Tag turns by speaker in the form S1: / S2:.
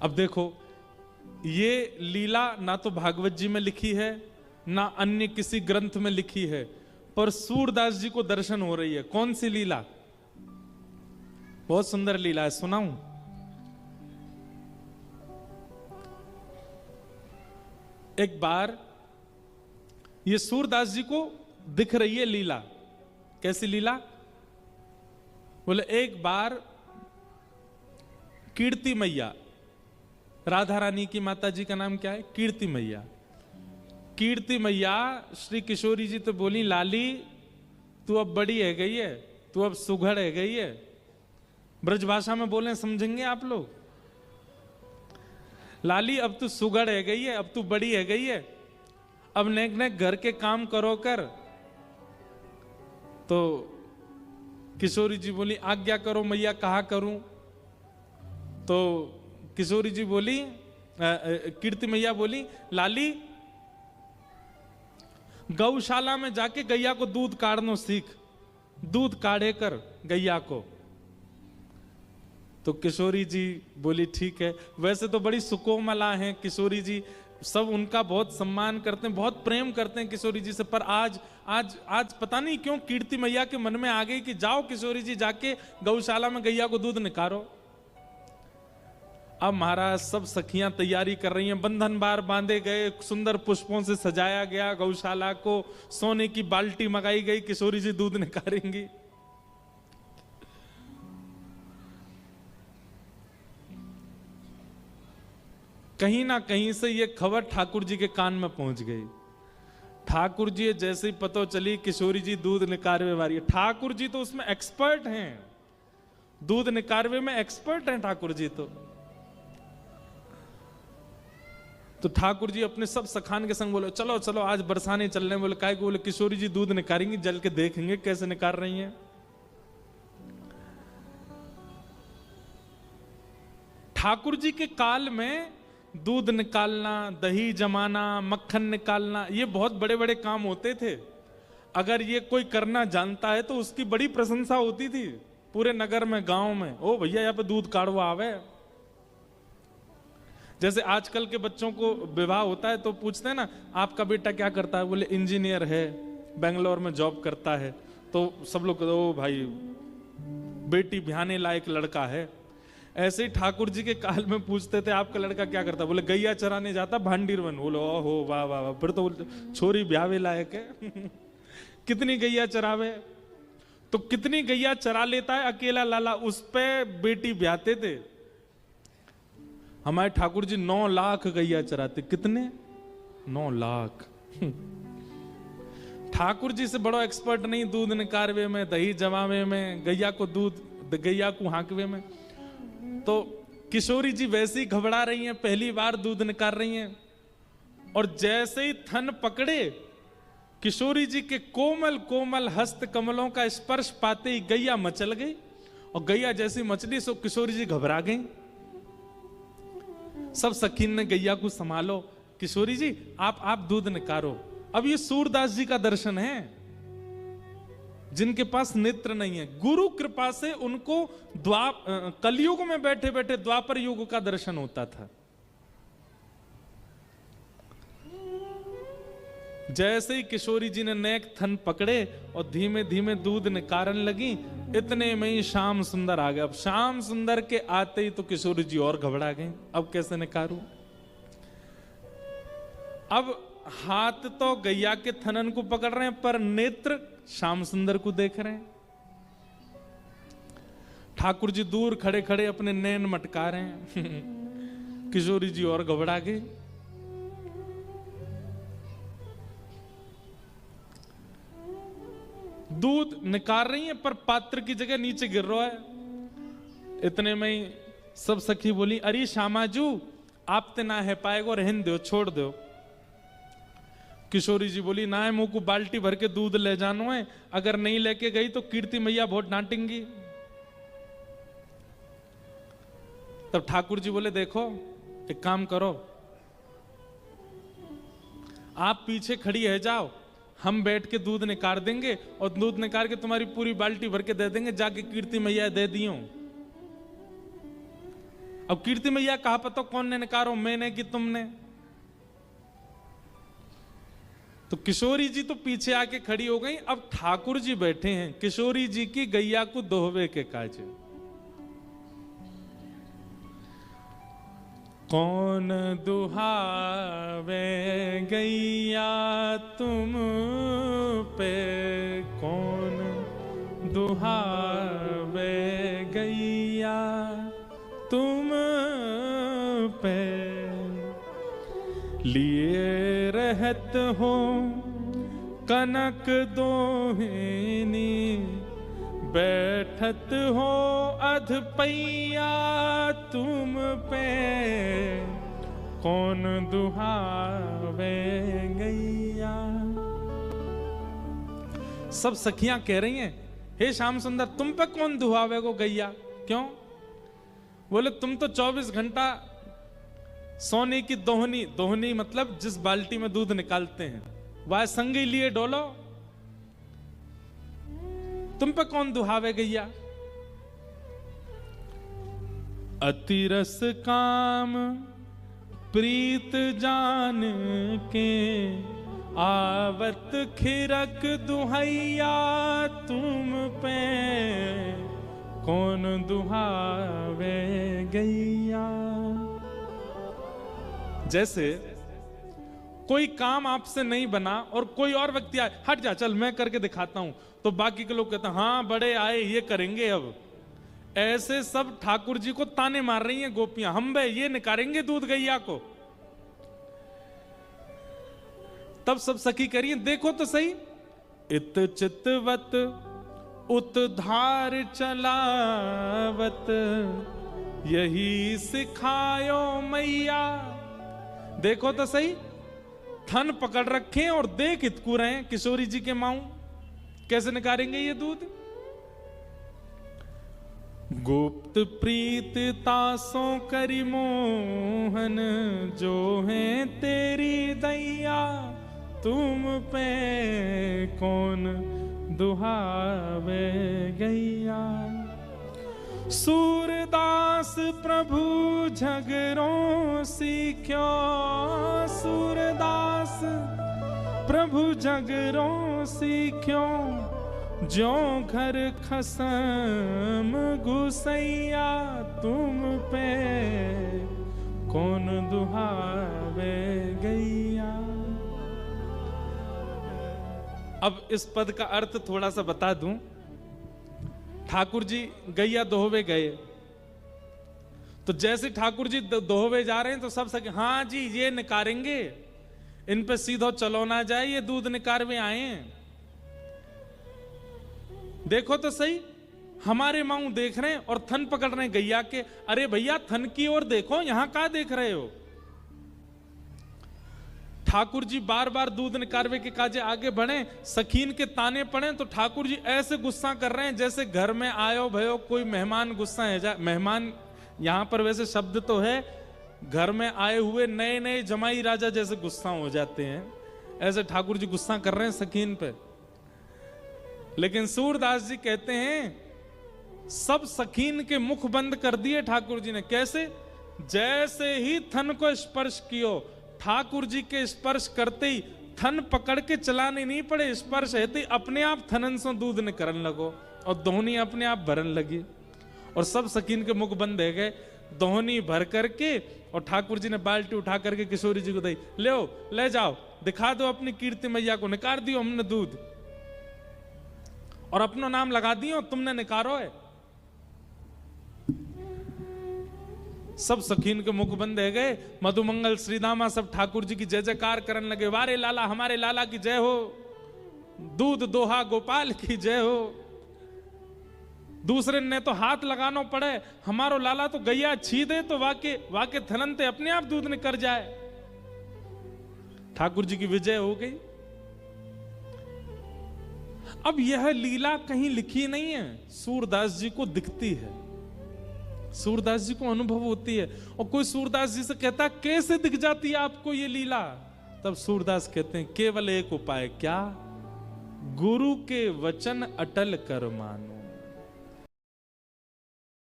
S1: अब देखो, ये लीला ना तो भागवत जी में लिखी है ना अन्य किसी ग्रंथ में लिखी है, पर सूरदास जी को दर्शन हो रही है। कौन सी लीला? बहुत सुंदर लीला है, सुनाऊं? एक बार ये सूरदास जी को दिख रही है लीला। कैसी लीला? बोले एक बार कीर्ति मैया, राधा रानी की माता जी का नाम क्या है? कीर्ति मैया। कीर्ति मैया श्री किशोरी जी तो बोली, लाली तू अब बड़ी है गई है, तू अब सुघड़ है गई है। ब्रजभाषा में बोले, समझेंगे आप लोग? लाली अब तू सुघड़ है गई है, अब तू बड़ी है गई है, अब नेक नेक घर के काम करो कर। तो किशोरी जी बोली, आज्ञा करो मैया, कहा करूं? तो किशोरी जी बोली, कीर्ति मैया बोली, लाली गौशाला में जाके गैया को दूध काढ़नो सीख, दूध काढ़े कर गैया को। तो किशोरी जी बोली, ठीक है। वैसे तो बड़ी सुकोमला हैं किशोरी जी, सब उनका बहुत सम्मान करते हैं, बहुत प्रेम करते हैं किशोरी जी से। पर आज आज आज पता नहीं क्यों कीर्ति मैया के मन में आ गई कि जाओ किशोरी जी, जाके गौशाला में गैया को दूध निकारो। अब महाराज सब सखियां तैयारी कर रही हैं, बंधन बार बांधे गए, सुंदर पुष्पों से सजाया गया गौशाला को, सोने की बाल्टी मंगाई गई, किशोरी जी दूध निकालेंगी। कहीं ना कहीं से ये खबर ठाकुर जी के कान में पहुंच गई। ठाकुर जी जैसे ही पता चली किशोरी जी दूध निकारवे वाली है, ठाकुर जी तो उसमें एक्सपर्ट हैं, दूध निकारवे में एक्सपर्ट हैं ठाकुर जी तो ठाकुर जी अपने सब सखान के संग बोले, चलो चलो आज बरसाने चल रहे हैं। बोले काय को? बोले किशोरी जी दूध निकालेंगी, जल के देखेंगे कैसे निकाल रही हैं। ठाकुर जी के काल में दूध निकालना, दही जमाना, मक्खन निकालना, ये बहुत बड़े बड़े काम होते थे। अगर ये कोई करना जानता है तो उसकी बड़ी प्रशंसा होती थी पूरे नगर में, गांव में। ओ भैया यहाँ पे दूध काढ़वा आवे। जैसे आजकल के बच्चों को विवाह होता है तो पूछते हैं ना, आपका बेटा क्या करता है? बोले इंजीनियर है, बेंगलोर में जॉब करता है। तो सब लोग, ओ भाई बेटी ब्याहने लायक लड़का है। ऐसे ही ठाकुर जी के काल में पूछते थे, आपका लड़का क्या करता? बोले गैया चराने जाता, भांडीर बन। बोलो ओहो वाह वाह वाह, फिर तो छोरी ब्यावे लायक है। कितनी गैया चरावे? तो कितनी गैया चरा लेता है अकेला लाला, उस पे बेटी ब्याहते थे। हमारे ठाकुर जी 9 लाख गैया चराते। कितने? 9 लाख। ठाकुर जी से बड़ा एक्सपर्ट नहीं दूध निकारवे में, दही जमावे में, गैया को दूध, गैया को हांकवे में। तो किशोरी जी वैसे ही घबरा रही हैं, पहली बार दूध निकाल रही हैं, और जैसे ही थन पकड़े किशोरी जी के कोमल कोमल हस्त कमलों का स्पर्श पाते ही गैया मचल गई। और गैया जैसी मचली सो किशोरी जी घबरा गई। सब सखीन ने गैया को संभालो, किशोरी जी आप दूध निकारो। अब ये सूरदास जी का दर्शन है, जिनके पास नेत्र नहीं है। गुरु कृपा से उनको कलयुग में बैठे बैठे द्वापर युग का दर्शन होता था। जैसे ही किशोरी जी ने नेक थन पकड़े और धीमे धीमे दूध निकालने लगी, इतने में ही श्याम सुंदर आ गया। अब श्याम सुंदर के आते ही तो किशोरी जी और घबरा गई, अब कैसे निकालूं? अब हाथ तो गैया के थनन को पकड़ रहे हैं, पर नेत्र श्याम सुंदर को देख रहे हैं। ठाकुर जी दूर खड़े खड़े अपने नैन मटका रहे हैं। किशोरी जी और घबरा गई। दूध निकाल रही है पर पात्र की जगह नीचे गिर रहा है। इतने में ही सब सखी बोली, अरे श्यामाजू आप ते ना है पाएगो, रहन दो, छोड़ दो। किशोरी जी बोली, ना है मुंह को बाल्टी भर के दूध ले जानो है, अगर नहीं लेके गई तो कीर्ति मैया बहुत डांटेंगी। तब ठाकुर जी बोले, देखो एक काम करो, आप पीछे खड़ी है जाओ, हम बैठ के दूध निकाल देंगे और दूध निकाल के तुम्हारी पूरी बाल्टी भर के दे देंगे, जाके कीर्ति मैया दे दियो। अब कीर्ति मैया कहा पता कौन ने निकारो, मैंने कि तुमने? तो किशोरी जी तो पीछे आके खड़ी हो गई। अब ठाकुर जी बैठे हैं किशोरी जी की गैया को दोहवे के काजे। कौन दुहावे गैया तुम पे, कौन दुहावे गैया तुम पे, लिए रहत हो कनक दोहिनी, बैठत हो अधपैया तुम पे, कौन दुहावे गैया। सब सखियां कह रही हैं हे श्याम सुंदर तुम पे कौन दुहावे को गैया? क्यों? बोले तुम तो 24 घंटा सोने की दोहनी, दोहनी मतलब जिस बाल्टी में दूध निकालते हैं, वह संगी लिए डोलो, तुम पे कौन दुहावे गैया? अतिरस काम प्रीत जान के, आवत खिरक दुहैया तुम पे, कौन दुहावे गैया। जैसे कोई काम आपसे नहीं बना और कोई और व्यक्ति आए, हट जा चल मैं करके दिखाता हूं, तो बाकी के लोग कहते हैं हाँ बड़े आए ये करेंगे। अब ऐसे सब ठाकुर जी को ताने मार रही हैं गोपियां, हम बे ये निकालेंगे दूध गैया को। तब सब सखी करिए देखो तो सही, इत चितवत उत धार चलावत, यही सिखायो मैया। देखो तो सही, थन पकड़ रखे और देख इतकू रहे हैं किशोरी जी के माऊ, कैसे निकालेंगे ये दूध। गुप्त प्रीत तासों करी मोहन, जो है तेरी दैया तुम पे, कौन दुहावे गैया। सूरदास प्रभु झगड़ों सीख्यो, सूरदास प्रभु झगड़ों सीख्यो, जो घर खसम घुसैया तुम पे, कौन दुहावे गैया। अब इस पद का अर्थ थोड़ा सा बता दूं। ठाकुर जी गैया दोहवे गए, तो जैसे ठाकुर जी दोहवे जा रहे हैं तो सब सके हाँ जी ये निकारेंगे, इन पे सीधो चलो ना जाए, ये दूध निकारवे आए हैं। देखो तो सही, हमारे माऊ देख रहे हैं और थन पकड़ रहे हैं गैया के। अरे भैया थन की ओर देखो, यहां क्या देख रहे हो? ठाकुर जी बार बार दूध निकारवे के काजे आगे बढ़े, सखीन के ताने पड़े तो ठाकुर जी ऐसे गुस्सा कर रहे हैं जैसे घर में आयो भयो कोई मेहमान गुस्सा है जाए। मेहमान यहां पर वैसे शब्द तो है, घर में आए हुए नए नए जमाई राजा जैसे गुस्सा हो जाते हैं, ऐसे ठाकुर जी गुस्सा कर रहे हैं सखीन पे। लेकिन सूरदास जी कहते हैं सब सखीन के मुख बंद कर दिए ठाकुर जी ने। कैसे? जैसे ही थन को स्पर्श कियो, ठाकुर जी के स्पर्श करते ही थन पकड़ के चलाने नहीं पड़े, स्पर्श है तो अपने आप थनन से दूध निकलने लगो और दोहनी अपने आप भरन लगी और सब सकीन के मुख बंद है गए। दोहनी भर करके और ठाकुर जी ने बाल्टी उठा करके किशोरी जी को दी, ले जाओ दिखा दो अपनी कीर्ति मैया को, निकाल दियो हमने दूध और अपना नाम लगा दियो तुमने निकारो है। सब सखीन के मुख बंद है गए। मधुमंगल श्रीदामा सब ठाकुर जी की जय जयकार करने लगे, वारे लाला हमारे लाला की जय हो, दूध दोहा गोपाल की जय हो। दूसरे ने तो हाथ लगाना पड़े, हमारो लाला तो गैया छी दे तो वाके थननते अपने आप दूध निकल जाए। ठाकुर जी की विजय हो गई। अब यह लीला कहीं लिखी नहीं है, सूरदास जी को दिखती है, सूरदास जी को अनुभव होती है। और कोई सूरदास जी से कहता कैसे दिख जाती है आपको ये लीला, तब सूरदास कहते हैं केवल एक उपाय, क्या? गुरु के वचन अटल कर मानो।